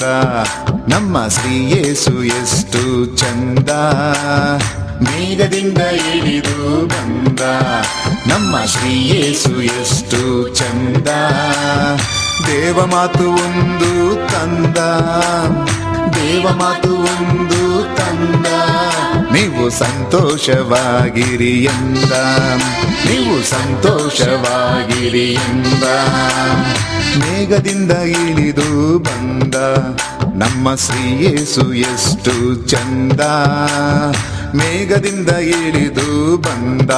ಬಂದ ನಮ್ಮ ಶ್ರೀ ಯೇಸು ಎಷ್ಟು ಚಂದ. ಮೇಘದಿಂದ ಇಳಿದು ಬಂದ ನಮ್ಮ ಶ್ರೀ ಯೇಸು ಎಷ್ಟು ಚಂದ. ದೇವ ಮಾತು ಒಂದು ತಂದ, ದೇವ ಮಾತು ಒಂದು ತಂದ. ನೀವು ಸಂತೋಷವಾಗಿರಿ ಎಂದ, ನೀವು ಸಂತೋಷವಾಗಿರಿ ಎಂದ. ಮೇಘದಿಂದ ಇಳಿದು ಬಂದ ನಮ್ಮ ಶ್ರೀ ಯೇಸು ಎಷ್ಟು ಚಂದ. ಮೇಘದಿಂದ ಇಳಿದು ಬಂದ.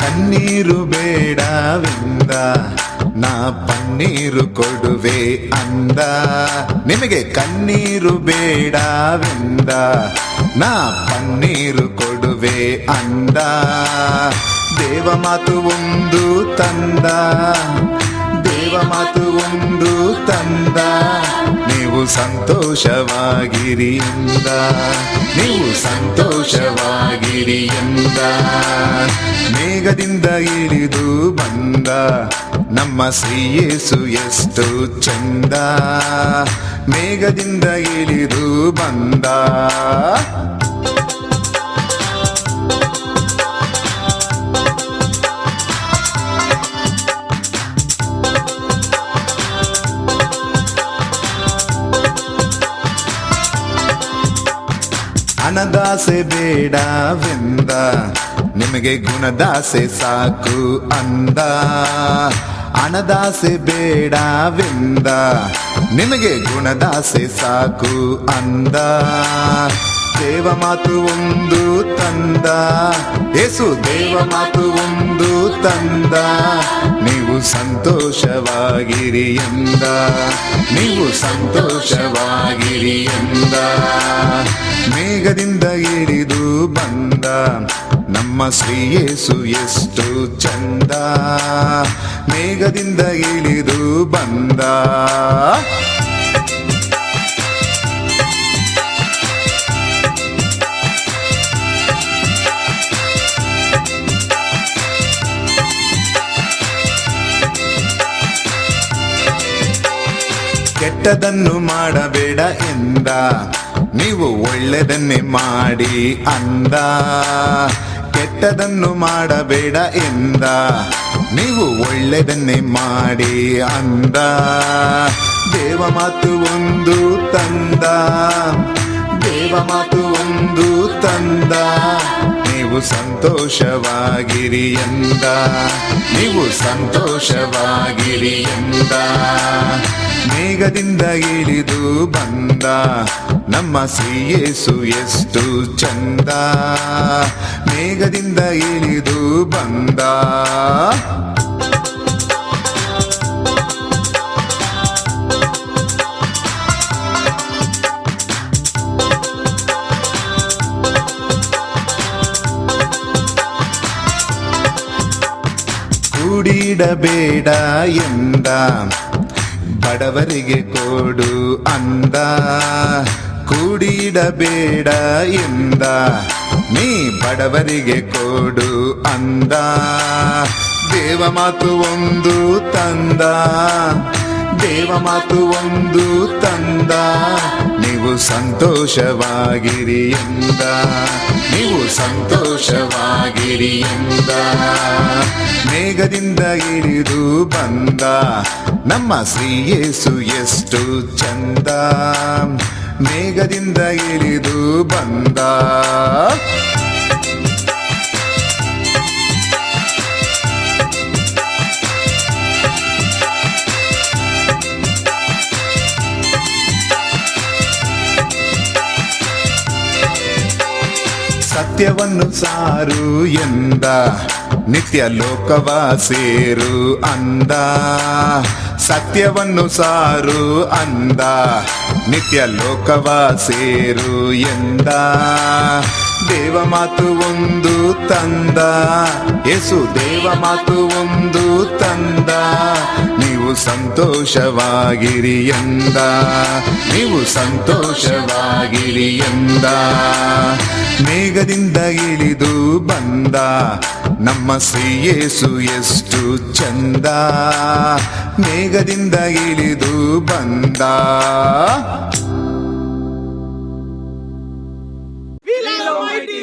ಕಣ್ಣೀರು ಬೇಡವೆಂದ ನಾ ಪನ್ನೀರು ಕೊಡುವೆ ಅಂದ. ನಿಮಗೆ ಕಣ್ಣೀರು ಬೇಡವೆಂದ ನಾ ಪನ್ನೀರು ಕೊಡುವೆ ಅಂದ. ದೇವ ಮಾತು ಒಂದು ತಂದ, ದೇವ ಮಾತು ಒಂದು ತಂದ. ನೀವು ಸಂತೋಷವಾಗಿರಿ ಎಂದ, ನೀವು ಸಂತೋಷವಾಗಿರಿ ಎಂದ. ಮೇಘದಿಂದ ಇಳಿದು ಬಂದ ನಮ್ಮ ಶ್ರೀ ಯೇಸು ಎಷ್ಟು ಚಂದ. ಮೇಘದಿಂದ ಇಳಿದು ಬಂದ. ಹಣದಾಸೆ ಬೇಡವೆಂದ ನಿಮಗೆ ಗುಣದಾಸೆ ಸಾಕು ಅಂದ. ಹಣದಾಸೆ ಬೇಡವೆಂದ ನಿಮಗೆ ಗುಣದಾಸೆ ಸಾಕು ಅಂದ. ದೇವ ಮಾತು ಒಂದು ತಂದ, ಯೇಸು ದೇವ ಮಾತು ಒಂದು ತಂದ. ನೀವು ಸಂತೋಷವಾಗಿರಿ ಎಂದ, ನೀವು ಸಂತೋಷವಾಗಿರಿ ಎಂದ. ಮೇಘದಿಂದ ಇಳಿದು ಬಂದ ನಮ್ಮ ಶ್ರೀ ಯೇಸು ಎಷ್ಟು ಚಂದ. ಮೇಘದಿಂದ ಇಳಿದು ಬಂದ. ಕೆಟ್ಟದನ್ನು ಮಾಡಬೇಡ ಎಂದ, ನೀವು ಒಳ್ಳೆದನ್ನೇ ಮಾಡಿ ಅಂದ. ಕೆಟ್ಟದನ್ನು ಮಾಡಬೇಡ ಎಂದ, ನೀವು ಒಳ್ಳೆದನ್ನೇ ಮಾಡಿ ಅಂದ. ದೇವ ಮಾತು ಒಂದು ತಂದ, ದೇವ ಮಾತು ಒಂದು ತಂದ. ನೀವು ಸಂತೋಷವಾಗಿರಿ ಎಂದ, ನೀವು ಸಂತೋಷವಾಗಿರಿ ಎಂದ. ಮೇಘದಿಂದ ಇಳಿದು ಬಂದ ನಮ್ಮ ಶ್ರೀ ಯೇಸು ಎಷ್ಟು ಚಂದ. ಮೇಘದಿಂದ ಇಳಿದು ಬಂದ. ಕೂಡಿಡಬೇಡ ಎಂದ, ಬಡವರಿಗೆ ಕೊಡು ಅಂದ. ಕೂಡಿಡಬೇಡ ಎಂದ, ನೀ ಬಡವರಿಗೆ ಕೊಡು ಅಂದ. ದೇವ ಮಾತು ಒಂದು ತಂದ, ದೇವ ಮಾತು ಒಂದು ತಂದ. ನೀವು ಸಂತೋಷವಾಗಿರಿ ಎಂದ, ನೀವು ಸಂತೋಷವಾಗಿರಿ ಎಂದ. ಮೇಘದಿಂದ ಇಳಿದು ಬಂದ ನಮ್ಮ ಶ್ರೀ ಯೇಸು ಎಷ್ಟು ಚಂದ. ಮೇಘದಿಂದ ಇಳಿದು ಬಂದ. ಸತ್ಯವನ್ನು ಸಾರು ಎಂದ, ನಿತ್ಯ ಲೋಕವ ಸೇರು ಅಂದ. ಸತ್ಯವನ್ನು ಸಾರು ಅಂದ, ನಿತ್ಯ ಲೋಕವ ಸೇರು ಎಂದ. ದೇವ ಮಾತು ಒಂದು ತಂದ, ಯೇಸು ದೇವ ಮಾತು ಒಂದು ತಂದ, ನೀವು ಸಂತೋಷವಾಗಿರಿ ಎಂದ, ನೀವು ಸಂತೋಷವಾಗಿರಿ ಎಂದ. ಮೇಘದಿಂದ ಇಳಿದು ಬಂದ ನಮ್ಮ ಶ್ರೀ ಯೇಸು ಎಷ್ಟು ಚಂದ, ಮೇಘದಿಂದ ಇಳಿದು ಬಂದ. We love mighty